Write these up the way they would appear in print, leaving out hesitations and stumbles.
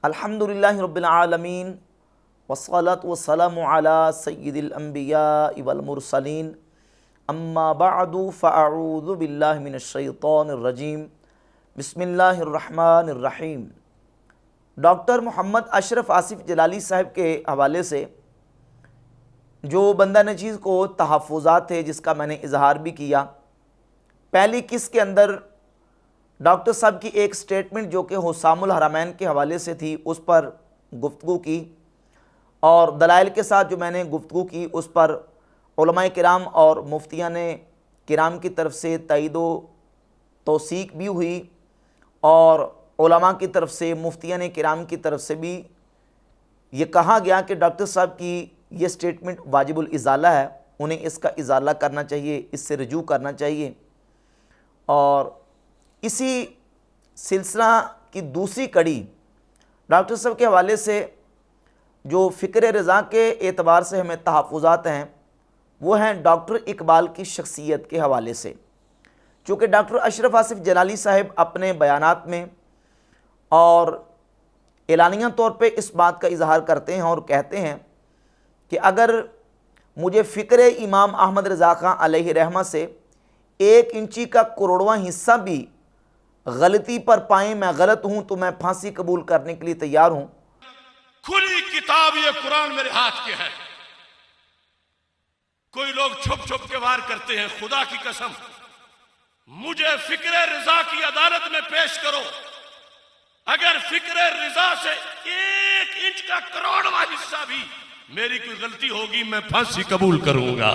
الحمدللہ رب العالمین والصلاة والسلام علی سید الانبیاء والمرسلین اما بعد فاعوذ باللہ من الشیطان الرجیم بسم اللہ الرحمن الرحیم۔ ڈاکٹر محمد اشرف آصف جلالی صاحب کے حوالے سے جو بندہ نچیز کو تحفظات تھے جس کا میں نے اظہار بھی کیا، پہلی قسط کے اندر ڈاکٹر صاحب کی ایک سٹیٹمنٹ جو کہ حسام الحرمین کے حوالے سے تھی اس پر گفتگو کی، اور دلائل کے ساتھ جو میں نے گفتگو کی اس پر علماء کرام اور مفتیان کرام کی طرف سے تائید و توثیق بھی ہوئی، اور علماء کی طرف سے مفتیان کرام کی طرف سے بھی یہ کہا گیا کہ ڈاکٹر صاحب کی یہ سٹیٹمنٹ واجب الازالہ ہے، انہیں اس کا ازالہ کرنا چاہیے، اس سے رجوع کرنا چاہیے۔ اور اسی سلسلہ کی دوسری کڑی ڈاکٹر صاحب کے حوالے سے جو فکر رضا کے اعتبار سے ہمیں تحفظات ہیں وہ ہیں ڈاکٹر اقبال کی شخصیت کے حوالے سے، چونکہ ڈاکٹر اشرف آصف جلالی صاحب اپنے بیانات میں اور اعلانیہ طور پہ اس بات کا اظہار کرتے ہیں اور کہتے ہیں کہ اگر مجھے فکر امام احمد رضا خان علیہ رحمہ سے 1 انچی کا کروڑواں حصہ بھی غلطی پر پائیں میں غلط ہوں تو میں پھانسی قبول کرنے کے لیے تیار ہوں۔ کھلی کتاب یہ قرآن میرے ہاتھ کے ہے، کوئی لوگ چھپ چھپ کے وار کرتے ہیں، خدا کی قسم مجھے فکر رضا کی عدالت میں پیش کرو، اگر فکر رضا سے 1 انچ کا کروڑواں حصہ بھی میری کوئی غلطی ہوگی میں پھانسی قبول کروں گا۔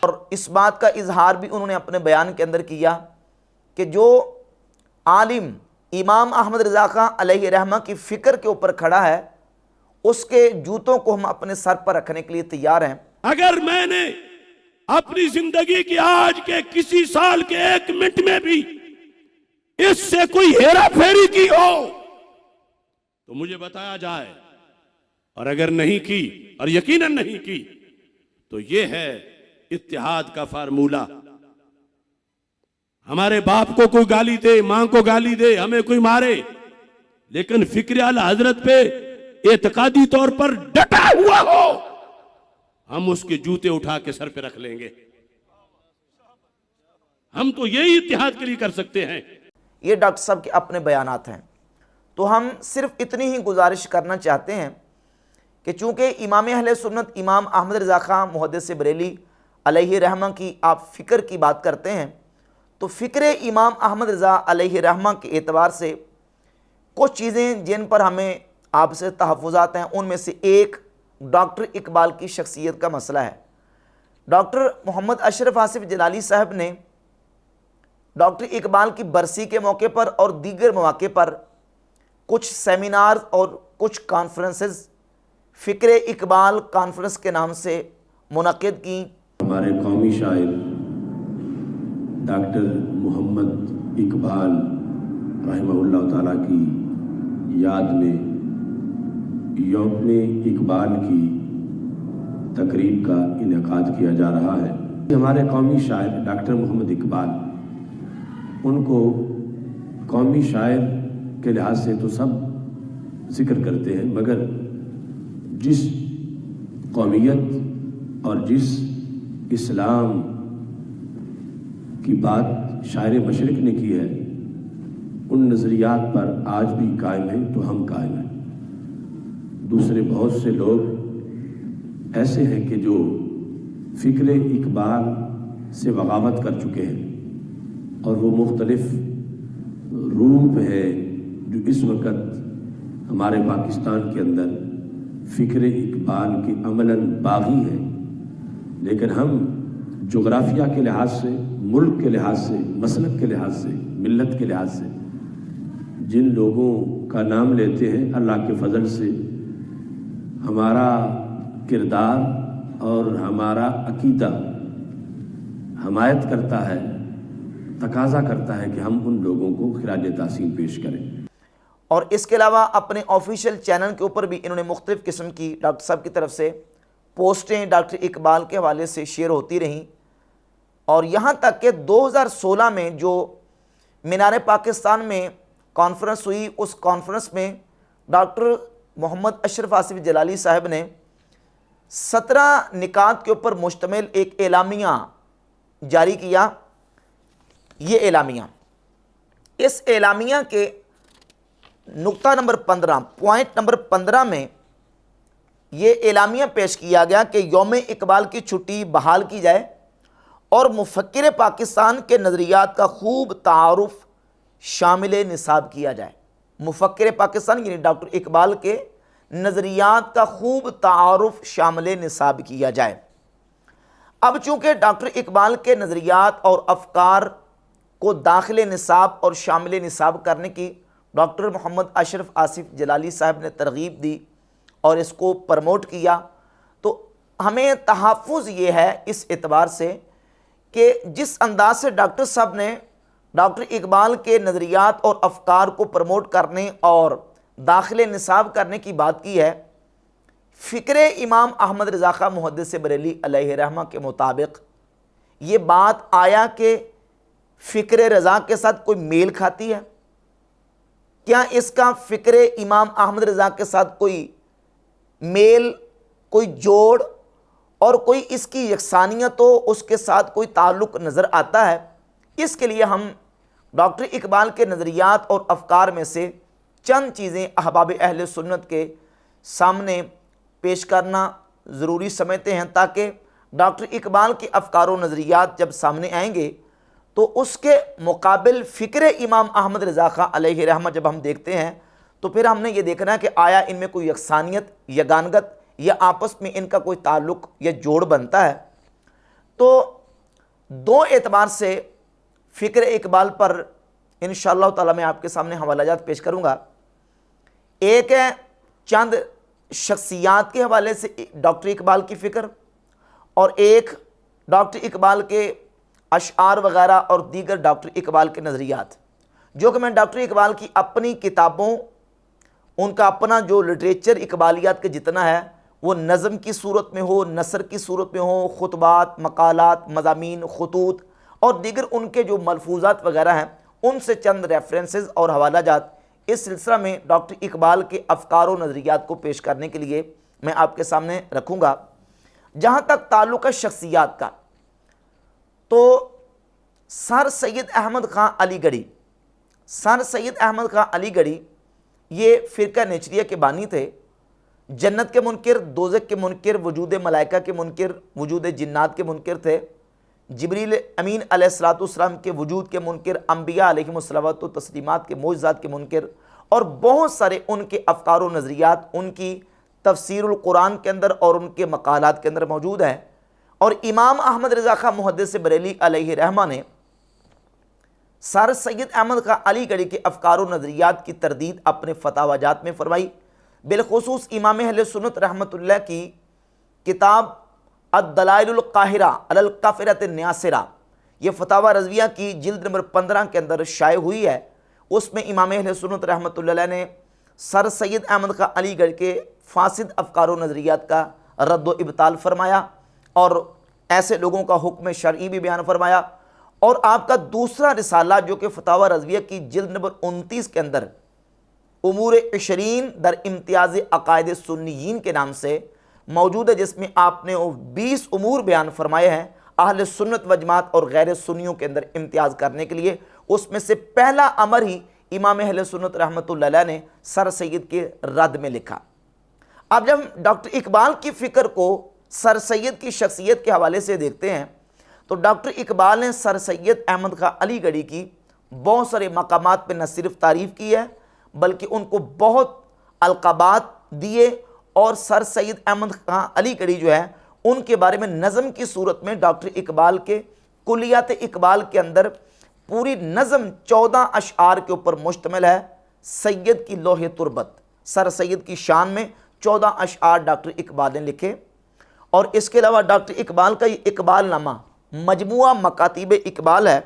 اور اس بات کا اظہار بھی انہوں نے اپنے بیان کے اندر کیا کہ جو عالم امام احمد رضا خان علیہ رحمہ کی فکر کے اوپر کھڑا ہے اس کے جوتوں کو ہم اپنے سر پر رکھنے کے لیے تیار ہیں۔ اگر میں نے اپنی زندگی کی آج کے کسی سال کے 1 منٹ میں بھی اس سے کوئی ہیرا پھیری کی ہو تو مجھے بتایا جائے، اور اگر نہیں کی اور یقیناً نہیں کی تو یہ ہے اتحاد کا فارمولہ۔ ہمارے باپ کو کوئی گالی دے، ماں کو گالی دے، ہمیں کوئی مارے، لیکن فکر اعلی حضرت پہ اعتقادی طور پر ڈٹا ہوا ہو ہم اس کے جوتے اٹھا کے سر پہ رکھ لیں گے۔ ہم تو یہی اتحاد کے لیے کر سکتے ہیں۔ یہ ڈاکٹر صاحب کے اپنے بیانات ہیں، تو ہم صرف اتنی ہی گزارش کرنا چاہتے ہیں کہ چونکہ امام اہل سنت امام احمد رضا خان محدث بریلی علیہ رحمہ کی آپ فکر کی بات کرتے ہیں، تو فکر امام احمد رضا علیہ رحمہ کے اعتبار سے کچھ چیزیں جن پر ہمیں آپ سے تحفظات ہیں ان میں سے ایک ڈاکٹر اقبال کی شخصیت کا مسئلہ ہے۔ ڈاکٹر محمد اشرف آصف جلالی صاحب نے ڈاکٹر اقبال کی برسی کے موقع پر اور دیگر مواقع پر کچھ سیمینار اور کچھ کانفرنسز فکر اقبال کانفرنس کے نام سے منعقد کی۔ ہمارے قومی شاعر ڈاکٹر محمد اقبال رحمہ اللہ تعالیٰ کی یاد میں یوم اقبال کی تقریب کا انعقاد کیا جا رہا ہے۔ ہمارے قومی شاعر ڈاکٹر محمد اقبال، ان کو قومی شاعر کے لحاظ سے تو سب ذکر کرتے ہیں، مگر جس قومیت اور جس اسلام کی بات شاعر مشرق نے کی ہے ان نظریات پر آج بھی قائم ہیں تو ہم قائم ہیں۔ دوسرے بہت سے لوگ ایسے ہیں کہ جو فکر اقبال سے بغاوت کر چکے ہیں، اور وہ مختلف روپ ہے جو اس وقت ہمارے پاکستان کے اندر فکر اقبال کے عملاً باغی ہے، لیکن ہم جغرافیہ کے لحاظ سے، ملک کے لحاظ سے، مسلک کے لحاظ سے، ملت کے لحاظ سے جن لوگوں کا نام لیتے ہیں، اللہ کے فضل سے ہمارا کردار اور ہمارا عقیدہ حمایت کرتا ہے، تقاضا کرتا ہے کہ ہم ان لوگوں کو خراج تحسین پیش کریں۔ اور اس کے علاوہ اپنے آفیشیل چینل کے اوپر بھی انہوں نے مختلف قسم کی ڈاکٹر صاحب کی طرف سے پوسٹیں ڈاکٹر اقبال کے حوالے سے شیئر ہوتی رہیں، اور یہاں تک کہ 2016 میں جو مینار پاکستان میں کانفرنس ہوئی اس کانفرنس میں ڈاکٹر محمد اشرف آصف جلالی صاحب نے 17 نکات کے اوپر مشتمل ایک اعلامیہ جاری کیا۔ یہ اعلامیہ، اس اعلامیہ کے نقطہ نمبر 15 پوائنٹ نمبر 15 میں یہ اعلامیہ پیش کیا گیا کہ یوم اقبال کی چھٹی بحال کی جائے اور مفکر پاکستان کے نظریات کا خوب تعارف شامل نصاب کیا جائے۔ مفکر پاکستان یعنی ڈاکٹر اقبال کے نظریات کا خوب تعارف شامل نصاب کیا جائے۔ اب چونکہ ڈاکٹر اقبال کے نظریات اور افکار کو داخل نصاب اور شامل نصاب کرنے کی ڈاکٹر محمد اشرف آصف جلالی صاحب نے ترغیب دی اور اس کو پروموٹ کیا، تو ہمیں تحفظ یہ ہے اس اعتبار سے کہ جس انداز سے ڈاکٹر صاحب نے ڈاکٹر اقبال کے نظریات اور افکار کو پروموٹ کرنے اور داخل نصاب کرنے کی بات کی ہے، فکر امام احمد رضا خاں محدث بریلی علیہ رحمہ کے مطابق یہ بات آیا کہ فکر رضا کے ساتھ کوئی میل کھاتی ہے؟ کیا اس کا فکر امام احمد رضا کے ساتھ کوئی میل، کوئی جوڑ اور کوئی اس کی یکسانیت ہو، اس کے ساتھ کوئی تعلق نظر آتا ہے؟ اس کے لیے ہم ڈاکٹر اقبال کے نظریات اور افکار میں سے چند چیزیں احباب اہل سنت کے سامنے پیش کرنا ضروری سمجھتے ہیں، تاکہ ڈاکٹر اقبال کے افکار و نظریات جب سامنے آئیں گے تو اس کے مقابل فکر امام احمد رضا خاں علیہ رحمہ جب ہم دیکھتے ہیں تو پھر ہم نے یہ دیکھنا ہے کہ آیا ان میں کوئی یکسانیت، یگانگت یا آپس میں ان کا کوئی تعلق یا جوڑ بنتا ہے۔ تو دو اعتبار سے فکر اقبال پر انشاءاللہ تعالیٰ میں آپ کے سامنے حوالہ جات پیش کروں گا۔ ایک ہے چند شخصیات کے حوالے سے ڈاکٹر اقبال کی فکر، اور ایک ڈاکٹر اقبال کے اشعار وغیرہ اور دیگر ڈاکٹر اقبال کے نظریات، جو کہ میں ڈاکٹر اقبال کی اپنی کتابوں، ان کا اپنا جو لٹریچر اقبالیات کے جتنا ہے وہ نظم کی صورت میں ہو، نثر کی صورت میں ہو، خطبات، مقالات، مضامین، خطوط اور دیگر ان کے جو ملفوظات وغیرہ ہیں، ان سے چند ریفرنسز اور حوالہ جات اس سلسلہ میں ڈاکٹر اقبال کے افکار و نظریات کو پیش کرنے کے لیے میں آپ کے سامنے رکھوں گا۔ جہاں تک تعلق ہے شخصیات کا، تو سر سید احمد خاں علی گڑھی، سر سید احمد خاں علی گڑھی یہ فرقہ نیچریہ کے بانی تھے۔ جنت کے منکر، دوزخ کے منکر، وجود ملائکہ کے منکر، وجود جنات کے منکر تھے، جبریل امین علیہ السلام کے وجود کے منکر، انبیاء علیہم الصلوات و تسلیمات کے معجزات کے منکر، اور بہت سارے ان کے افکار و نظریات ان کی تفسیر القرآن کے اندر اور ان کے مقالات کے اندر موجود ہیں۔ اور امام احمد رضا خاں محدث بریلی علیہ رحمہ نے سر سید احمد خاں علی گڑھی کے افکار و نظریات کی تردید اپنے فتاوی جات میں فرمائی۔ بالخصوص امام اہل سنت رحمۃ اللہ کی کتاب الدلائل القاہرہ علی الکافرۃ الناصرہ، یہ فتاوی رضویہ کی جلد نمبر 15 کے اندر شائع ہوئی ہے۔ اس میں امام اہل سنت رحمۃ اللہ علیہ نے سر سید احمد خاں علی گڑھ کے فاسد افکار و نظریات کا رد و ابطال فرمایا اور ایسے لوگوں کا حکم شرعی بھی بیان فرمایا۔ اور آپ کا دوسرا رسالہ جو کہ فتاوی رضویہ کی جلد نمبر 29 کے اندر امور 20 در امتیاز عقائد سنیین کے نام سے موجود ہے، جس میں آپ نے 20 امور بیان فرمائے ہیں اہل سنت و جماعت اور غیر سنیوں کے اندر امتیاز کرنے کے لیے۔ اس میں سے پہلا امر ہی امام اہل سنت رحمۃ اللہ علیہ نے سر سید کے رد میں لکھا۔ اب جب ڈاکٹر اقبال کی فکر کو سر سید کی شخصیت کے حوالے سے دیکھتے ہیں تو ڈاکٹر اقبال نے سر سید احمد خاں علی گڑھی کی بہت سارے مقامات پہ نہ صرف تعریف کی ہے بلکہ ان کو بہت القابات دیے، اور سر سید احمد خاں علی گڑھی جو ہے ان کے بارے میں نظم کی صورت میں ڈاکٹر اقبال کے کلیات اقبال کے اندر پوری نظم 14 اشعار کے اوپر مشتمل ہے۔ سید کی لوح تربت، سر سید کی شان میں 14 اشعار ڈاکٹر اقبال نے لکھے۔ اور اس کے علاوہ ڈاکٹر اقبال کا یہ اقبال نامہ مجموعہ مکاتیب اقبال ہے،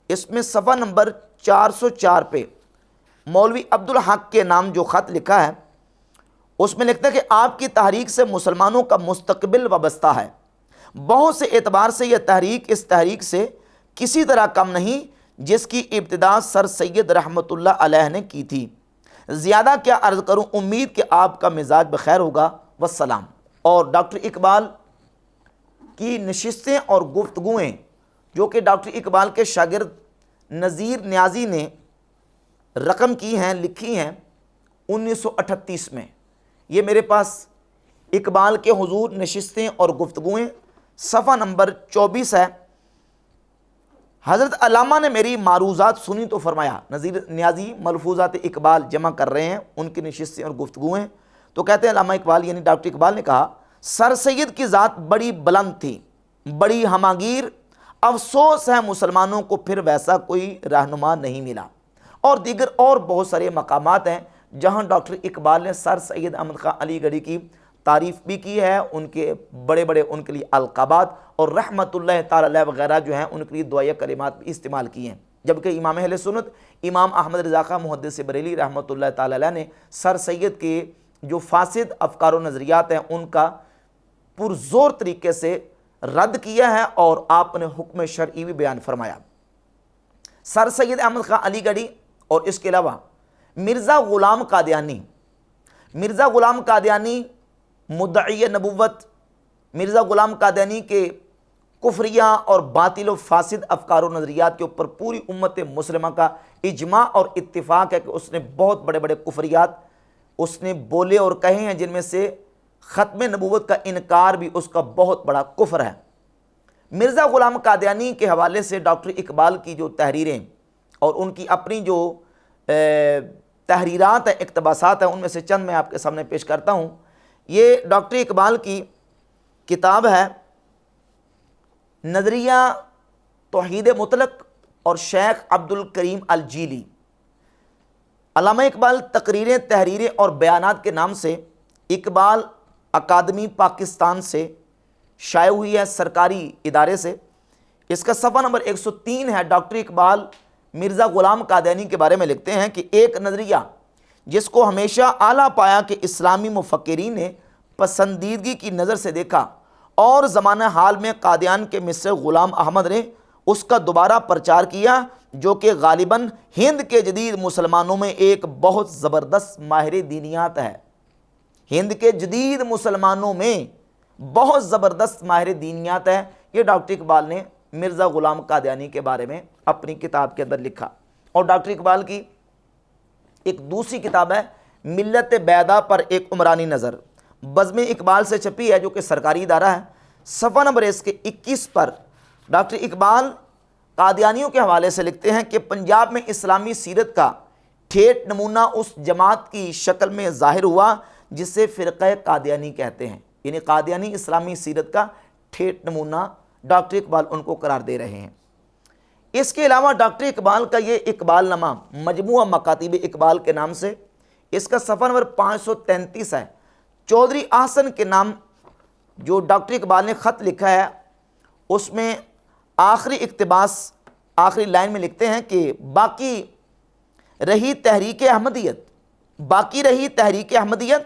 اس میں صفحہ نمبر 404 پہ مولوی عبدالحق کے نام جو خط لکھا ہے اس میں لکھتا ہے کہ آپ کی تحریک سے مسلمانوں کا مستقبل وابستہ ہے۔ بہت سے اعتبار سے یہ تحریک اس تحریک سے کسی طرح کم نہیں جس کی ابتدا سر سید رحمۃ اللہ علیہ نے کی تھی۔ زیادہ کیا عرض کروں، امید کہ آپ کا مزاج بخیر ہوگا، والسلام۔ اور ڈاکٹر اقبال کی نشستیں اور گفتگویں جو کہ ڈاکٹر اقبال کے شاگرد نذیر نیازی نے رقم کی ہیں، لکھی ہیں 1938 میں، یہ میرے پاس اقبال کے حضور نشستیں اور گفتگویں صفحہ نمبر 24 ہے۔ حضرت علامہ نے میری معروضات سنی تو فرمایا، نذیر نیازی ملفوظات اقبال جمع کر رہے ہیں، ان کی نشستیں اور گفتگویں، تو کہتے ہیں علامہ اقبال یعنی ڈاکٹر اقبال نے کہا، سر سید کی ذات بڑی بلند تھی، بڑی ہماگیر، افسوس ہے مسلمانوں کو پھر ویسا کوئی رہنما نہیں ملا۔ اور دیگر اور بہت سارے مقامات ہیں جہاں ڈاکٹر اقبال نے سر سید احمد خان علی گڑھی کی تعریف بھی کی ہے، ان کے بڑے بڑے ان کے لیے القابات اور رحمت اللہ تعالی علیہ وغیرہ جو ہیں ان کے لیے دعائیہ کلمات بھی استعمال کی ہیں۔ جبکہ امام اہل سنت امام احمد رضا خان محدث بریلی رحمت اللہ تعالی علیہ نے سر سید کے جو فاسد افکار و نظریات ہیں ان کا پرزور طریقے سے رد کیا ہے اور آپ نے حکم شرعی بھی بیان فرمایا۔ سر سید احمد خان علی گڑھی اور اس کے علاوہ مرزا غلام قادیانی، مرزا غلام قادیانی مدعی نبوت، مرزا غلام قادیانی کے کفریہ اور باطل و فاسد افکار و نظریات کے اوپر پوری امت مسلمہ کا اجماع اور اتفاق ہے کہ اس نے بہت بڑے بڑے کفریات اس نے بولے اور کہے ہیں، جن میں سے ختم نبوت کا انکار بھی اس کا بہت بڑا کفر ہے۔ مرزا غلام قادیانی کے حوالے سے ڈاکٹر اقبال کی جو تحریریں اور ان کی اپنی جو تحریرات ہیں، اقتباسات ہیں، ان میں سے چند میں آپ کے سامنے پیش کرتا ہوں۔ یہ ڈاکٹر اقبال کی کتاب ہے نظریہ توحید مطلق اور شیخ عبد الکریم الجیلی۔ علامہ اقبال تقریریں، تحریریں اور بیانات کے نام سے اقبال اکادمی پاکستان سے شائع ہوئی ہے، سرکاری ادارے سے۔ اس کا صفحہ نمبر 103 ہے۔ ڈاکٹر اقبال مرزا غلام قادیانی کے بارے میں لکھتے ہیں کہ ایک نظریہ جس کو ہمیشہ اعلیٰ پایا کہ اسلامی مفکرین نے پسندیدگی کی نظر سے دیکھا اور زمانہ حال میں قادیان کے مصر غلام احمد نے اس کا دوبارہ پرچار کیا، جو کہ غالباً ہند کے جدید مسلمانوں میں ایک بہت زبردست ماہر دینیات ہے۔ ہند کے جدید مسلمانوں میں بہت زبردست ماہر دینیات ہے، یہ ڈاکٹر اقبال نے مرزا غلام قادیانی کے بارے میں اپنی کتاب کے اندر لکھا۔ اور ڈاکٹر اقبال کی ایک دوسری کتاب ہے ملت بیدا پر ایک عمرانی نظر، بزم اقبال سے چھپی ہے، جو کہ سرکاری ادارہ ہے۔ صفحہ نمبر اس کے 21 پر ڈاکٹر اقبال قادیانیوں کے حوالے سے لکھتے ہیں کہ پنجاب میں اسلامی سیرت کا ٹھیٹ نمونہ اس جماعت کی شکل میں ظاہر ہوا جسے فرقہ قادیانی کہتے ہیں، یعنی قادیانی اسلامی سیرت کا ٹھیٹ نمونہ ڈاکٹر اقبال ان کو قرار دے رہے ہیں۔ اس کے علاوہ ڈاکٹر اقبال کا یہ اقبال نامہ مجموعہ مکاتیب اقبال کے نام سے، اس کا صفحہ نمبر 533 ہے۔ چودھری احسن کے نام جو ڈاکٹر اقبال نے خط لکھا ہے، اس میں آخری اقتباس آخری لائن میں لکھتے ہیں کہ باقی رہی تحریک احمدیت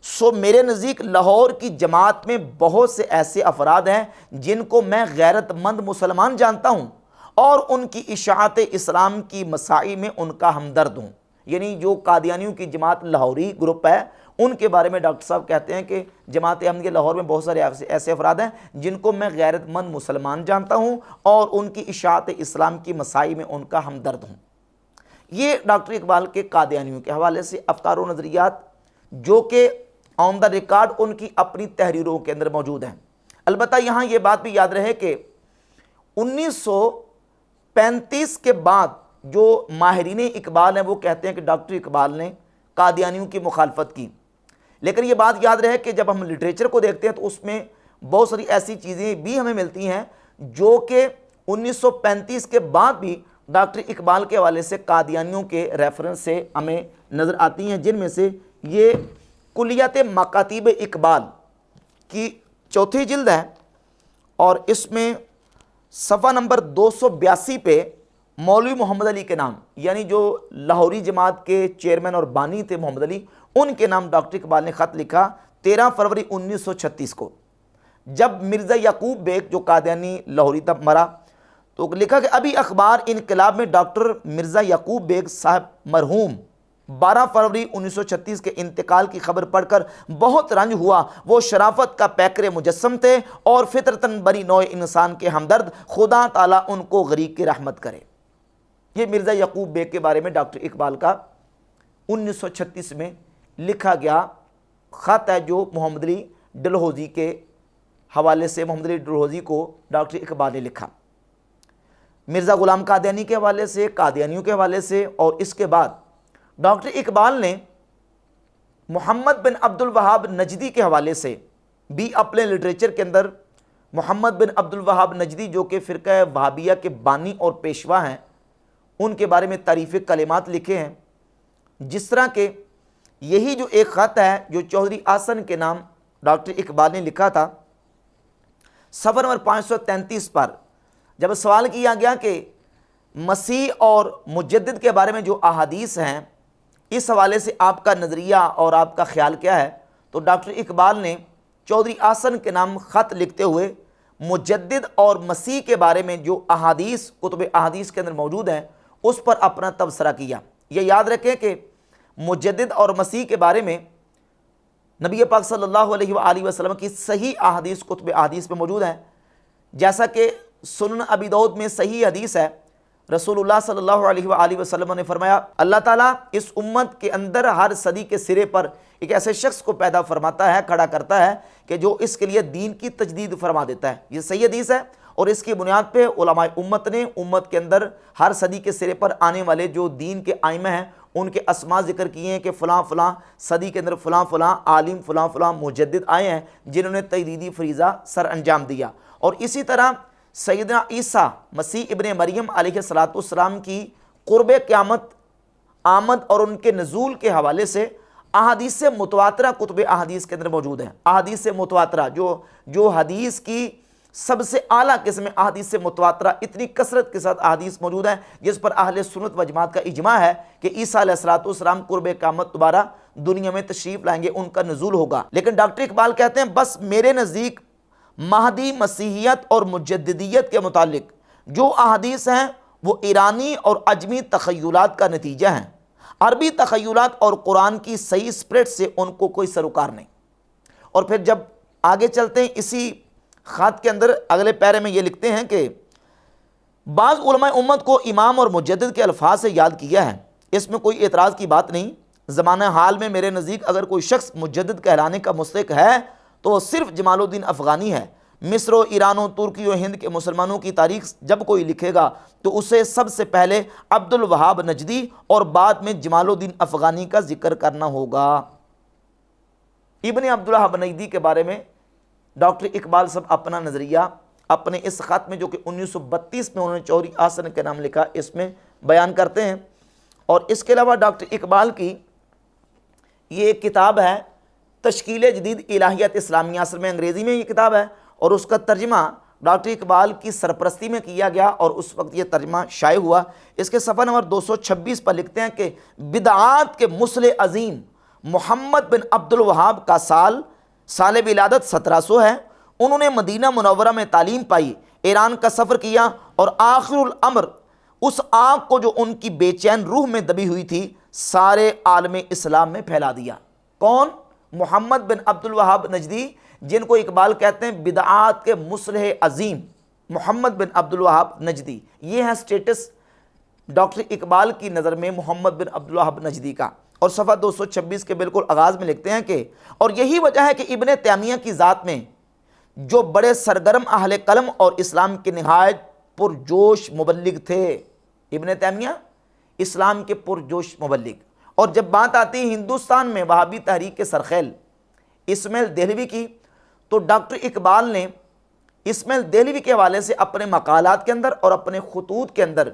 سو میرے نزدیک لاہور کی جماعت میں بہت سے ایسے افراد ہیں جن کو میں غیرت مند مسلمان جانتا ہوں اور ان کی اشاعت اسلام کی مساعی میں ان کا ہمدرد ہوں۔ یعنی جو قادیانیوں کی جماعت لاہوری گروپ ہے، ان کے بارے میں ڈاکٹر صاحب کہتے ہیں کہ جماعت احمدیہ لاہور میں بہت سارے ایسے افراد ہیں جن کو میں غیرت مند مسلمان جانتا ہوں اور ان کی اشاعت اسلام کی مساعی میں ان کا ہمدرد ہوں۔ یہ ڈاکٹر اقبال کے قادیانیوں کے حوالے سے افکار و نظریات جو کہ آن دا ریکارڈ ان کی اپنی تحریروں کے اندر موجود ہیں۔ البتہ یہاں یہ بات بھی یاد رہے کہ 1935 کے بعد جو ماہرین اقبال ہیں وہ کہتے ہیں کہ ڈاکٹر اقبال نے قادیانیوں کی مخالفت کی، لیکن یہ بات یاد رہے کہ جب ہم لٹریچر کو دیکھتے ہیں تو اس میں بہت ساری ایسی چیزیں بھی ہمیں ملتی ہیں جو کہ 1935 کے بعد بھی ڈاکٹر اقبال کے حوالے سے قادیانیوں کے ریفرنس سے ہمیں نظر آتی ہیں، جن میں سے یہ کلیات مکاتیب اقبال کی 4تھی جلد ہے اور اس میں صفحہ نمبر 282 پہ مولوی محمد علی کے نام، یعنی جو لاہوری جماعت کے چیئرمین اور بانی تھے محمد علی، ان کے نام ڈاکٹر اقبال نے خط لکھا 13 فروری 1936 کو، جب مرزا یعقوب بیگ جو قادیانی لاہوری تب مرا، تو لکھا کہ ابھی اخبار انقلاب میں ڈاکٹر مرزا یعقوب بیگ صاحب مرحوم 12 فروری 1936 کے انتقال کی خبر پڑھ کر بہت رنج ہوا۔ وہ شرافت کا پیکر مجسم تھے اور فطرتاً بنی نوع انسان کے ہمدرد، خدا تعالیٰ ان کو غریق کی رحمت کرے۔ یہ مرزا یعقوب بیگ کے بارے میں ڈاکٹر اقبال کا 1936 میں لکھا گیا خط ہے، جو محمد علی ڈلہوزی کے حوالے سے، محمد علی ڈلہوزی کو ڈاکٹر اقبال نے لکھا، مرزا غلام قادیانی کے حوالے سے، قادیانیوں کے حوالے سے۔ اور اس کے بعد ڈاکٹر اقبال نے محمد بن عبد الوہاب نجدی کے حوالے سے بھی اپنے لٹریچر کے اندر محمد بن عبد الوہاب نجدی، جو کہ فرقہ وہابیہ کے بانی اور پیشوا ہیں، ان کے بارے میں تعریف کلمات لکھے ہیں۔ جس طرح کہ یہی جو ایک خط ہے جو چودھری آسن کے نام ڈاکٹر اقبال نے لکھا تھا، صفحہ نمبر 533 پر جب سوال کیا گیا کہ مسیح اور مجدد کے بارے میں جو احادیث ہیں، اس حوالے سے آپ کا نظریہ اور آپ کا خیال کیا ہے، تو ڈاکٹر اقبال نے چودھری آسن کے نام خط لکھتے ہوئے مجدد اور مسیح کے بارے میں جو احادیث کتب احادیث کے اندر موجود ہیں اس پر اپنا تبصرہ کیا۔ یہ یاد رکھیں کہ مجدد اور مسیح کے بارے میں نبی پاک صلی اللہ علیہ وآلہ وسلم کی صحیح احادیث کتب احادیث میں موجود ہیں، جیسا کہ سنن ابی داؤد میں صحیح حدیث ہے، رسول اللہ صلی اللہ علیہ وآلہ وسلم نے فرمایا، اللہ تعالیٰ اس امت کے اندر ہر صدی کے سرے پر ایک ایسے شخص کو پیدا فرماتا ہے، کھڑا کرتا ہے کہ جو اس کے لیے دین کی تجدید فرما دیتا ہے۔ یہ صحیح حدیث ہے، اور اس کی بنیاد پہ علماء امت نے امت کے اندر ہر صدی کے سرے پر آنے والے جو دین کے آئمہ ہیں ان کے اسماء ذکر کیے ہیں کہ فلاں فلاں صدی کے اندر فلاں فلاں عالم، فلاں فلاں مجدد آئے ہیں جنہوں نے تجدیدی فریضہ سر انجام دیا۔ اور اسی طرح سیدنا عیسیٰ مسیح ابن مریم علیہ السلام کی قرب قیامت آمد اور ان کے نزول کے حوالے سے احادیث متواترہ کتب احادیث کے اندر موجود ہیں۔ احادیث متواترہ جو حدیث کی سب سے اعلیٰ قسم احادیث متواترہ، اتنی کثرت کے ساتھ احادیث موجود ہیں جس پر اہل سنت و جماعت کا اجماع ہے کہ عیسیٰ علیہ السلام قرب قیامت دوبارہ دنیا میں تشریف لائیں گے، ان کا نزول ہوگا۔ لیکن ڈاکٹر اقبال کہتے ہیں بس میرے نزدیک مہدی مسیحیت اور مجددیت کے متعلق جو احادیث ہیں وہ ایرانی اور عجمی تخیلات کا نتیجہ ہیں، عربی تخیلات اور قرآن کی صحیح اسپرٹ سے ان کو کوئی سروکار نہیں۔ اور پھر جب آگے چلتے ہیں اسی خط کے اندر اگلے پیرے میں یہ لکھتے ہیں کہ بعض علماء امت کو امام اور مجدد کے الفاظ سے یاد کیا ہے، اس میں کوئی اعتراض کی بات نہیں۔ زمانہ حال میں میرے نزدیک اگر کوئی شخص مجدد کہلانے کا مستحق ہے تو وہ صرف جمال الدین افغانی ہے۔ مصر و ایران و ترکی و ہند کے مسلمانوں کی تاریخ جب کوئی لکھے گا تو اسے سب سے پہلے عبد الوہاب نجدی اور بعد میں جمال الدین افغانی کا ذکر کرنا ہوگا۔ ابن عبد الوہاب نجدی کے بارے میں ڈاکٹر اقبال صاحب اپنا نظریہ اپنے اس خط میں جو کہ 1932 میں انہوں نے چودھری آسن کے نام لکھا اس میں بیان کرتے ہیں۔ اور اس کے علاوہ ڈاکٹر اقبال کی یہ ایک کتاب ہے تشکیل جدید الہیت اسلامیہ، اصل میں انگریزی میں یہ کتاب ہے اور اس کا ترجمہ ڈاکٹر اقبال کی سرپرستی میں کیا گیا اور اس وقت یہ ترجمہ شائع ہوا۔ اس کے صفحہ نمبر 226 پر لکھتے ہیں کہ بدعات کے مصلح عظیم محمد بن عبد الوہاب کا سال ولادت 1700 ہے۔ انہوں نے مدینہ منورہ میں تعلیم پائی، ایران کا سفر کیا اور آخر الامر اس آگ کو جو ان کی بے چین روح میں دبی ہوئی تھی سارے عالم اسلام میں پھیلا دیا۔ کون؟ محمد بن عبد الوہاب نجدی، جن کو اقبال کہتے ہیں بدعات کے مصلح عظیم، محمد بن عبد الوہاب نجدی۔ یہ ہے سٹیٹس ڈاکٹر اقبال کی نظر میں محمد بن عبد الوہاب نجدی کا۔ اور صفحہ 226 کے بالکل آغاز میں لکھتے ہیں کہ اور یہی وجہ ہے کہ ابن تیمیہ کی ذات میں جو بڑے سرگرم اہل قلم اور اسلام کے نہایت پرجوش مبلغ تھے، ابن تیمیہ اسلام کے پرجوش مبلغ۔ اور جب بات آتی ہے ہندوستان میں وہابی تحریک کے سرخیل اسماعیل دہلوی کی، تو ڈاکٹر اقبال نے اسماعیل دہلوی کے حوالے سے اپنے مقالات کے اندر اور اپنے خطوط کے اندر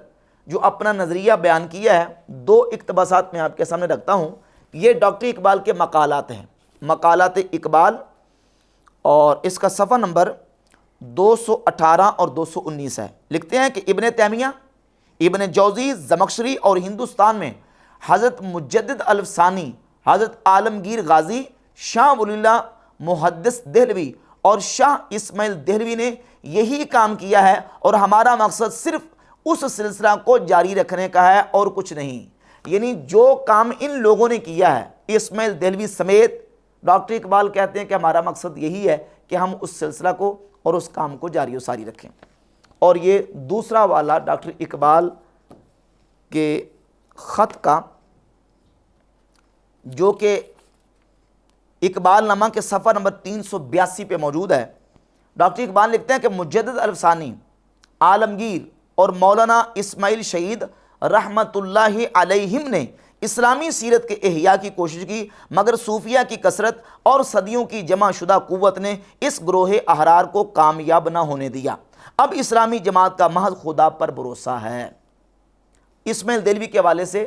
جو اپنا نظریہ بیان کیا ہے، دو اقتباسات میں آپ کے سامنے رکھتا ہوں۔ یہ ڈاکٹر اقبال کے مقالات ہیں، مقالات اقبال، اور اس کا صفحہ نمبر 218 اور 219 ہے۔ لکھتے ہیں کہ ابن تیمیہ، ابن جوزی، زمخشری اور ہندوستان میں حضرت مجدد الفسانی، حضرت عالمگیر غازی، شاہ ولی اللہ محدث دہلوی اور شاہ اسماعیل دہلوی نے یہی کام کیا ہے، اور ہمارا مقصد صرف اس سلسلہ کو جاری رکھنے کا ہے اور کچھ نہیں۔ یعنی جو کام ان لوگوں نے کیا ہے اسماعیل دہلوی سمیت، ڈاکٹر اقبال کہتے ہیں کہ ہمارا مقصد یہی ہے کہ ہم اس سلسلہ کو اور اس کام کو جاری و ساری رکھیں۔ اور یہ دوسرا والا ڈاکٹر اقبال کے خط کا جو کہ اقبال نامہ کے صفحہ نمبر 382 پہ موجود ہے۔ ڈاکٹر اقبال لکھتے ہیں کہ مجدد الفسانی، عالمگیر اور مولانا اسماعیل شہید رحمت اللہ علیہم نے اسلامی سیرت کے احیاء کی کوشش کی، مگر صوفیہ کی کثرت اور صدیوں کی جمع شدہ قوت نے اس گروہ احرار کو کامیاب نہ ہونے دیا۔ اب اسلامی جماعت کا محض خدا پر بھروسہ ہے۔ اسماعیل دہلوی کے حوالے سے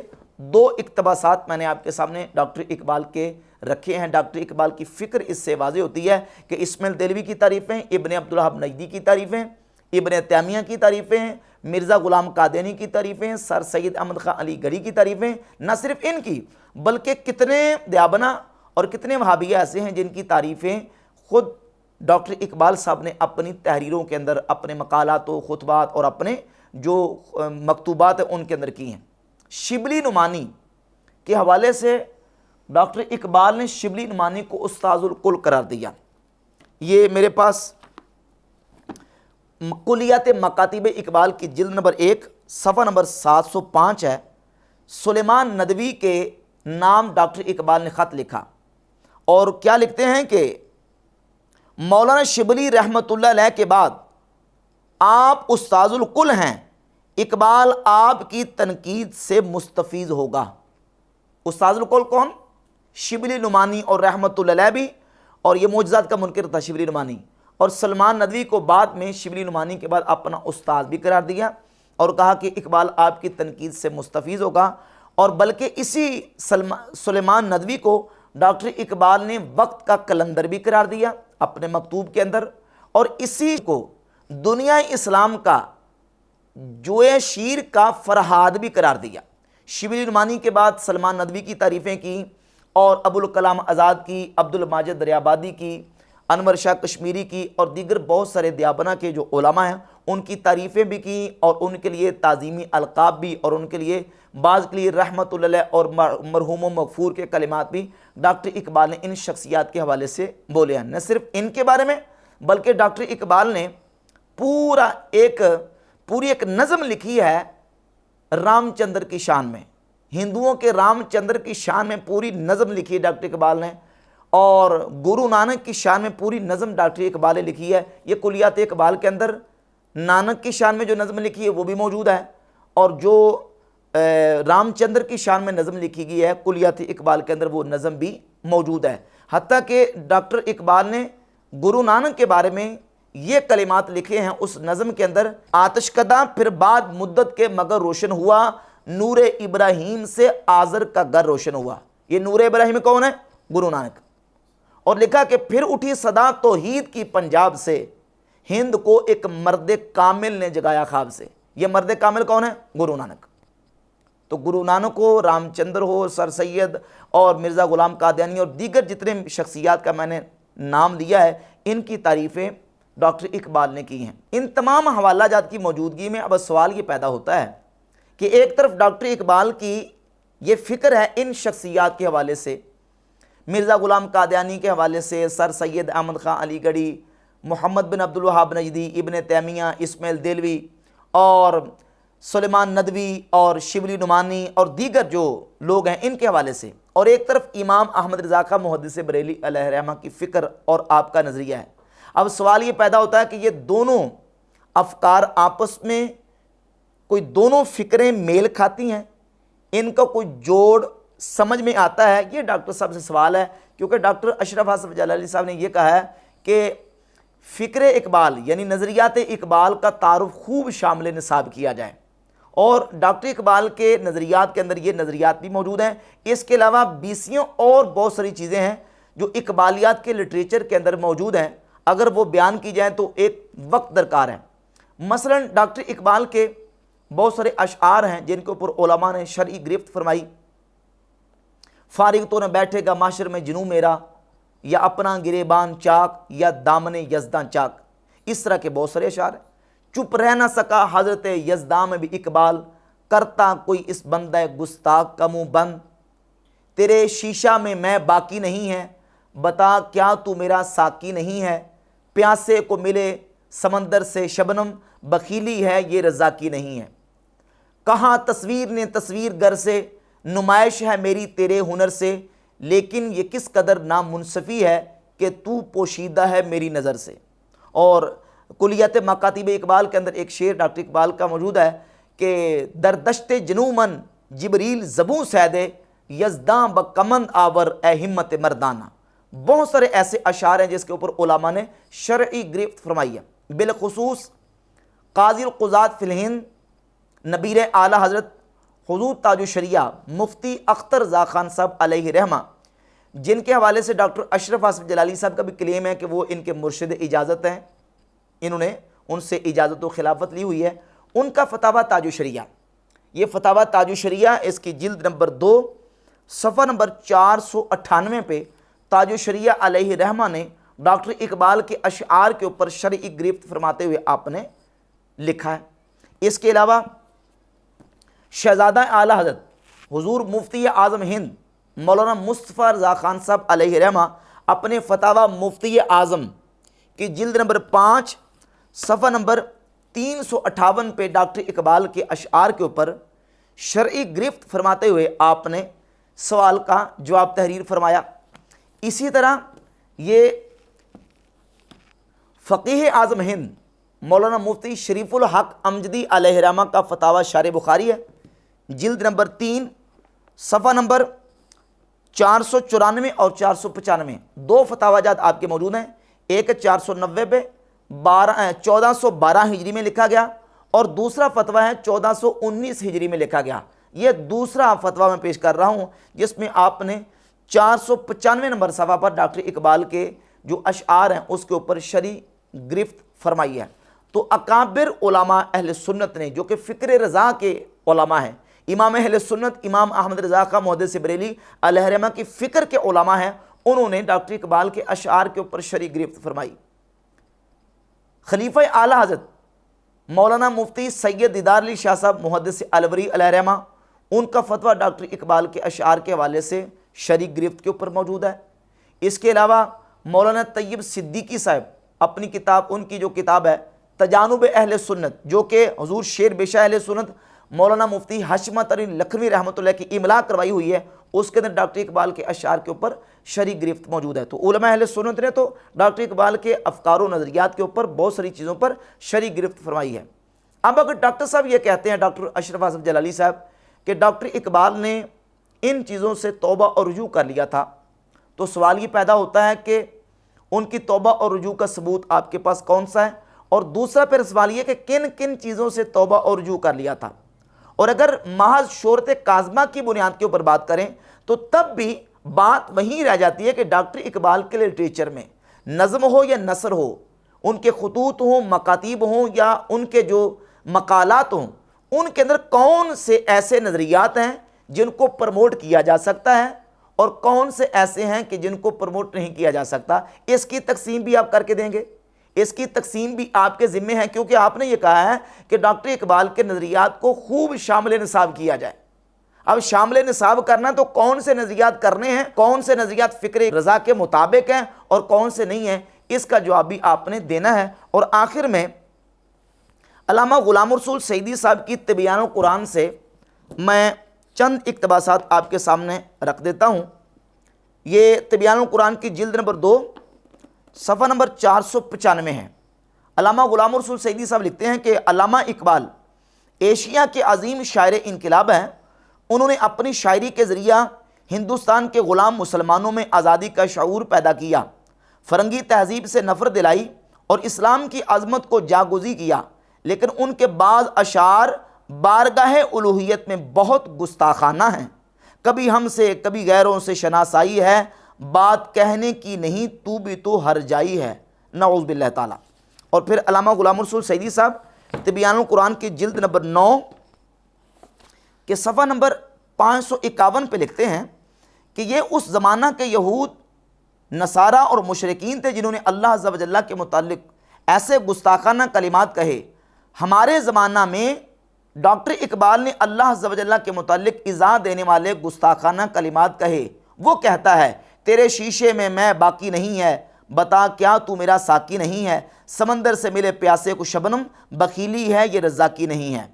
دو اقتباسات میں نے آپ کے سامنے ڈاکٹر اقبال کے رکھے ہیں۔ ڈاکٹر اقبال کی فکر اس سے واضح ہوتی ہے کہ اسماعیل دہلوی کی تعریفیں، ابن عبدالوہاب نجدی کی تعریفیں، ابن تیمیہ کی تعریفیں، مرزا غلام قادیانی کی تعریفیں، سر سید احمد خان علی گڑھی کی تعریفیں، نہ صرف ان کی بلکہ کتنے دیابنا اور کتنے وہابیہ ایسے ہیں جن کی تعریفیں خود ڈاکٹر اقبال صاحب نے اپنی تحریروں کے اندر، اپنے مقالات و خطبات اور اپنے جو مکتوبات ہیں ان کے اندر کی ہیں۔ شبلی نعمانی کے حوالے سے ڈاکٹر اقبال نے شبلی نعمانی کو استاذ الکل قرار دیا۔ یہ میرے پاس کلیات مکاتب اقبال کی جلد نمبر 1 صفحہ نمبر 705 ہے۔ سلیمان ندوی کے نام ڈاکٹر اقبال نے خط لکھا اور کیا لکھتے ہیں کہ مولانا شبلی رحمت اللہ علیہ کے بعد آپ استاذ الکل ہیں، اقبال آپ کی تنقید سے مستفیض ہوگا۔ استاذ الکل کون؟ شبلی نعمانی اور رحمت اللہ علیہ بھی، اور یہ معجزات کا منکر تھا شبلی نعمانی، اور سلمان ندوی کو بعد میں شبلی نعمانی کے بعد اپنا استاد بھی قرار دیا اور کہا کہ اقبال آپ کی تنقید سے مستفیض ہوگا۔ اور بلکہ اسی سلیمان ندوی کو ڈاکٹر اقبال نے وقت کا کلندر بھی قرار دیا اپنے مکتوب کے اندر، اور اسی کو دنیا اسلام کا جوئے شیر کا فرہاد بھی قرار دیا۔ شبلی نعمانی کے بعد سلمان ندوی کی تعریفیں کی، اور ابوالکلام آزاد کی، عبد الماجد دریابادی کی، انور شاہ کشمیری کی، اور دیگر بہت سارے دیابنا کے جو علماء ہیں ان کی تعریفیں بھی کی، اور ان کے لیے تعظیمی القاب بھی، اور ان کے لیے بعض کے لیے رحمت اللہ علیہ اور مرحوم و مغفور کے کلمات بھی ڈاکٹر اقبال نے ان شخصیات کے حوالے سے بولے ہیں۔ نہ صرف ان کے بارے میں بلکہ ڈاکٹر اقبال نے پوری ایک نظم لکھی ہے رام چندر کی شان میں، ہندوؤں کے رام چندر کی شان میں پوری نظم لکھی ہے ڈاکٹر اقبال نے، اور گرو نانک کی شان میں پوری نظم ڈاکٹر اقبال نے لکھی ہے۔ یہ کلیات اقبال کے اندر نانک کی شان میں جو نظم لکھی ہے وہ بھی موجود ہے، اور جو رام چندر کی شان میں نظم لکھی گئی ہے کلیات اقبال کے اندر وہ نظم بھی موجود ہے۔ حتیٰ کہ ڈاکٹر اقبال نے گرو نانک کے بارے میں یہ کلمات لکھے ہیں اس نظم کے اندر: آتش کدہ پھر بعد مدت کے مگر روشن ہوا، نور ابراہیم سے آذر کا گر روشن ہوا۔ یہ نور ابراہیم کون ہے؟ گرو نانک۔ اور لکھا کہ پھر اٹھی صدا توحید کی پنجاب سے، ہند کو ایک مرد کامل نے جگایا خواب سے۔ یہ مرد کامل کون ہے؟ گرو نانک۔ تو گرو نانک ہو، رام چندر ہو، سر سید اور مرزا غلام قادیانی اور دیگر جتنے شخصیات کا میں نے نام لیا ہے، ان کی تعریفیں ڈاکٹر اقبال نے کی ہیں۔ ان تمام حوالہ جات کی موجودگی میں اب سوال یہ پیدا ہوتا ہے کہ ایک طرف ڈاکٹر اقبال کی یہ فکر ہے ان شخصیات کے حوالے سے، مرزا غلام قادیانی کے حوالے سے، سر سید احمد خان علی گڑھی، محمد بن عبدالوہاب نجدی، ابن تیمیہ، اسماعیل دہلوی اور سلیمان ندوی اور شبلی نعمانی اور دیگر جو لوگ ہیں ان کے حوالے سے، اور ایک طرف امام احمد رضا خان محدث بریلوی علیہ رحمہ کی فکر اور آپ کا نظریہ ہے۔ اب سوال یہ پیدا ہوتا ہے کہ یہ دونوں افکار آپس میں کوئی دونوں فکریں میل کھاتی ہیں، ان کا کوئی جوڑ سمجھ میں آتا ہے؟ یہ ڈاکٹر صاحب سے سوال ہے، کیونکہ ڈاکٹر اشرف حسن جلالی صاحب نے یہ کہا ہے کہ فکر اقبال یعنی نظریات اقبال کا تعارف خوب شامل نصاب کیا جائے، اور ڈاکٹر اقبال کے نظریات کے اندر یہ نظریات بھی موجود ہیں۔ اس کے علاوہ بیسیوں اور بہت ساری چیزیں ہیں جو اقبالیات کے لٹریچر کے اندر موجود ہیں، اگر وہ بیان کی جائیں تو ایک وقت درکار ہے۔ مثلا ڈاکٹر اقبال کے بہت سارے اشعار ہیں جن کے اوپر علماء نے شرعی گرفت فرمائی۔ فارغ تو نہ بیٹھے گا معاشر میں جنوں میرا، یا اپنا گریبان چاک، یا دامن یزداں چاک، اس طرح کے بہت سارے اشعار ہیں۔ چپ رہ نہ سکا حضرت یزداں میں بھی اقبال، کرتا کوئی اس بندہ گستاخ کا منہ بند، تیرے شیشہ میں باقی نہیں ہے، بتا کیا تو میرا ساقی نہیں ہے، پیاسے کو ملے سمندر سے شبنم، بخیلی ہے یہ رضا کی نہیں ہے، کہاں تصویر نے تصویر گر سے، نمائش ہے میری تیرے ہنر سے، لیکن یہ کس قدر نامنصفی ہے کہ تو پوشیدہ ہے میری نظر سے۔ اور کلیت مکاتب اقبال کے اندر ایک شعر ڈاکٹر اقبال کا موجود ہے کہ در دشت جنومن جبریل زبوں سیدے، یزداں بکمند آور اے ہمت مردانہ۔ بہت سارے ایسے اشعار ہیں جس کے اوپر علماء نے شرعی گرفت فرمائی ہے، بالخصوص قاضی القضات فی الہند نبیر اعلیٰ حضرت حضور تاج الشریعہ مفتی اختر رضا خان صاحب علیہ رحمہ، جن کے حوالے سے ڈاکٹر اشرف آصف جلالی صاحب کا بھی کلیم ہے کہ وہ ان کے مرشد اجازت ہیں، انہوں نے ان سے اجازت و خلافت لی ہوئی ہے، ان کا فتاویٰ تاج الشریعہ، یہ فتاویٰ تاج الشریعہ اس کی جلد نمبر 2 صفحہ نمبر 498 پہ تاج الشریعہ علیہ رحمہ نے ڈاکٹر اقبال کے اشعار کے اوپر شرعی گرفت فرماتے ہوئے آپ نے لکھا ہے۔ اس کے علاوہ شہزادہ اعلیٰ حضرت حضور مفتی اعظم ہند مولانا مصطفیٰ رضا خان صاحب علیہ رحمہ اپنے فتاویٰ مفتی اعظم کی جلد نمبر 5 صفحہ نمبر 358 پہ ڈاکٹر اقبال کے اشعار کے اوپر شرعی گرفت فرماتے ہوئے آپ نے سوال کا جواب تحریر فرمایا۔ اسی طرح یہ فقیہ اعظم ہند مولانا مفتی شریف الحق امجدی علیہ رحمہ کا فتاویٰ شارح بخاری ہے، جلد نمبر 3 صفحہ نمبر 494 اور 495، 2 فتاویٰ جات آپ کے موجود ہیں، ایک 490 پہ 1412 ہجری میں لکھا گیا اور دوسرا فتویٰ ہے 1419 ہجری میں لکھا گیا۔ یہ دوسرا فتویٰ میں پیش کر رہا ہوں جس میں آپ نے 495 نمبر صفحہ پر ڈاکٹر اقبال کے جو اشعار ہیں اس کے اوپر شرعی گرفت فرمائی ہے۔ تو اکابر علماء اہل سنت نے جو کہ فکر رضا کے علماء ہیں، امام اہل سنت امام احمد رضا خان محدث بریلی علیہ رحمہ کی فکر کے علماء ہیں، انہوں نے ڈاکٹر اقبال کے اشعار کے اوپر شرعی گرفت فرمائی۔ خلیفہ اعلیٰ حضرت مولانا مفتی سید دیدار علی شاہ صاحب محدث الوری علیہ رحمہ، ان کا فتویٰ ڈاکٹر اقبال کے اشعار کے حوالے سے شرعی گرفت کے اوپر موجود ہے۔ اس کے علاوہ مولانا طیب صدیقی صاحب اپنی کتاب، ان کی جو کتاب ہے تجانب اہل سنت، جو کہ حضور شیر بے شاہ اہل سنت مولانا مفتی حشمت علی لکھنوی رحمۃ اللہ کی املا کروائی ہوئی ہے، اس کے اندر ڈاکٹر اقبال کے اشعار کے اوپر شرعی گرفت موجود ہے۔ تو علماء اہل سنت نے تو ڈاکٹر اقبال کے افکار و نظریات کے اوپر بہت ساری چیزوں پر شرعی گرفت فرمائی ہے۔ اب اگر ڈاکٹر صاحب یہ کہتے ہیں، ڈاکٹر اشرف آصف جلالی صاحب، کہ ڈاکٹر اقبال نے ان چیزوں سے توبہ اور رجوع کر لیا تھا، تو سوال یہ پیدا ہوتا ہے کہ ان کی توبہ اور رجوع کا ثبوت آپ کے پاس کون سا ہے، اور دوسرا پھر سوال یہ کہ کن کن چیزوں سے توبہ اور رجوع کر لیا تھا۔ اور اگر محض شہرت کاذبہ کی بنیاد کے اوپر بات کریں تو تب بھی بات وہیں رہ جاتی ہے کہ ڈاکٹر اقبال کے لٹریچر میں نظم ہو یا نثر ہو، ان کے خطوط ہوں، مکاتیب ہوں یا ان کے جو مقالات ہوں، ان کے اندر کون سے ایسے نظریات ہیں جن کو پروموٹ کیا جا سکتا ہے اور کون سے ایسے ہیں کہ جن کو پروموٹ نہیں کیا جا سکتا۔ اس کی تقسیم بھی آپ کر کے دیں گے، اس کی تقسیم بھی آپ کے ذمہ ہے، کیونکہ آپ نے یہ کہا ہے کہ ڈاکٹر اقبال کے نظریات کو خوب شامل نصاب کیا جائے۔ اب شامل نصاب کرنا تو کون سے نظریات کرنے ہیں، کون سے نظریات فکر رضا کے مطابق ہیں اور کون سے نہیں ہیں، اس کا جواب بھی آپ نے دینا ہے۔ اور آخر میں علامہ غلام رسول سعیدی صاحب کی تبیان القرآن سے میں چند اقتباسات آپ کے سامنے رکھ دیتا ہوں۔ یہ تبیان القرآن کی جلد نمبر 2 صفحہ نمبر 495 ہے۔ علامہ غلام رسول سعیدی صاحب لکھتے ہیں کہ علامہ اقبال ایشیا کے عظیم شاعر انقلاب ہیں، انہوں نے اپنی شاعری کے ذریعہ ہندوستان کے غلام مسلمانوں میں آزادی کا شعور پیدا کیا، فرنگی تہذیب سے نفرت دلائی اور اسلام کی عظمت کو جاگزی کیا، لیکن ان کے بعض اشعار بارگاہ الوہیت میں بہت گستاخانہ ہیں۔ کبھی ہم سے کبھی غیروں سے شناسائی ہے، بات کہنے کی نہیں تو بھی تو ہر جائی ہے، نعوذ باللہ تعالیٰ۔ اور پھر علامہ غلام رسول سعیدی صاحب تبیان القرآن کی جلد نمبر 9 کے صفحہ نمبر 551 پہ لکھتے ہیں کہ یہ اس زمانہ کے یہود، نصارہ اور مشرکین تھے جنہوں نے اللہ عز و جل کے متعلق ایسے گستاخانہ کلمات کہے۔ ہمارے زمانہ میں ڈاکٹر اقبال نے اللہ عز و جل کے متعلق ایذا دینے والے گستاخانہ کلمات کہے۔ وہ کہتا ہے تیرے شیشے میں باقی نہیں ہے، بتا کیا تو میرا ساقی نہیں ہے، سمندر سے ملے پیاسے کو شبنم، بخیلی ہے یہ رزاقی نہیں ہے۔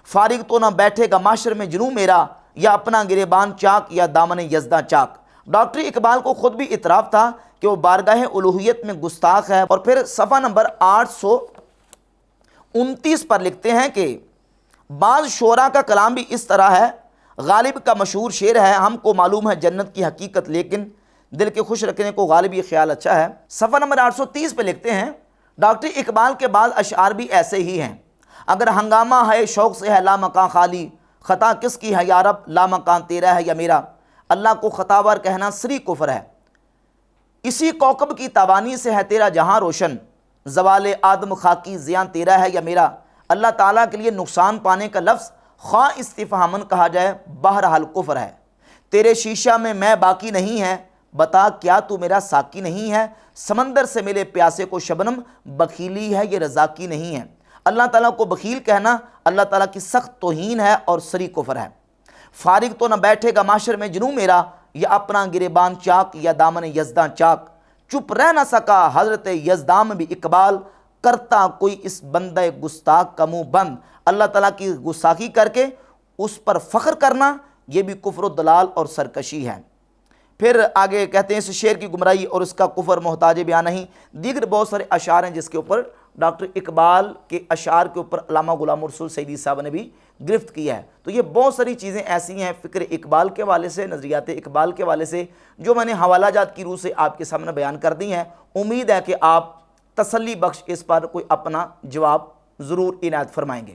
فارغ تو نہ بیٹھے گا معاشر میں جنوں میرا، یا اپنا گریبان چاک یا دامن یزداں چاک۔ ڈاکٹر اقبال کو خود بھی اعتراف تھا کہ وہ بارگاہ الوہیت میں گستاخ ہے، اور پھر صفحہ نمبر 829 پر لکھتے ہیں کہ بعض شعراء کا کلام بھی اس طرح ہے۔ غالب کا مشہور شعر ہے، ہم کو معلوم ہے جنت کی حقیقت لیکن دل کے خوش رکھنے کو غالب یہ خیال اچھا ہے۔ صفحہ نمبر 830 پہ لکھتے ہیں ڈاکٹر اقبال کے بعض اشعار بھی ایسے ہی ہیں۔ اگر ہنگامہ ہے شوق سے ہے لامکاں خالی، خطا کس کی ہے یا رب لامکاں تیرا ہے یا میرا، اللہ کو خطاور کہنا سری کفر ہے۔ اسی کوكب کی تابانی سے ہے تیرا جہاں روشن، زوال آدم خاکی زیاں تیرا ہے یا میرا۔ اللہ تعالیٰ کے لیے نقصان پانے کا لفظ خواہ استفہاماً کہا جائے بہرحال کفر ہے۔ تیرے شیشہ میں باقی نہیں ہے، بتا کیا تو میرا ساقی نہیں ہے، سمندر سے ملے پیاسے کو شبنم، بخیلی ہے یہ رزاقی نہیں ہے۔ اللہ تعالیٰ کو بخیل کہنا اللہ تعالیٰ کی سخت توہین ہے اور سری کفر ہے۔ فارغ تو نہ بیٹھے گا معاشر میں جنوں میرا، یا اپنا گریبان چاک یا دامن یزداں چاک۔ چپ رہ نہ سکا حضرت یزداں بھی اقبال، کرتا کوئی اس بندہ گستاخ کا منہ بند۔ اللہ تعالیٰ کی گستاخی کر کے اس پر فخر کرنا یہ بھی کفر و دلال اور سرکشی ہے۔ پھر آگے کہتے ہیں اس شعر کی گمراہی اور اس کا کفر محتاج بیان نہیں۔ دیگر بہت سارے اشعار ہیں جس کے اوپر ڈاکٹر اقبال کے اشعار کے اوپر علامہ غلام رسول سعیدی صاحب نے بھی گرفت کیا ہے۔ تو یہ بہت ساری چیزیں ایسی ہیں فکر اقبال کے حوالے سے، نظریات اقبال کے حوالے سے، جو میں نے حوالہ جات کی روح سے آپ کے سامنے بیان کر دی ہیں۔ امید ہے کہ آپ تسلی بخش اس پر کوئی اپنا جواب ضرور عنایت فرمائیں گے۔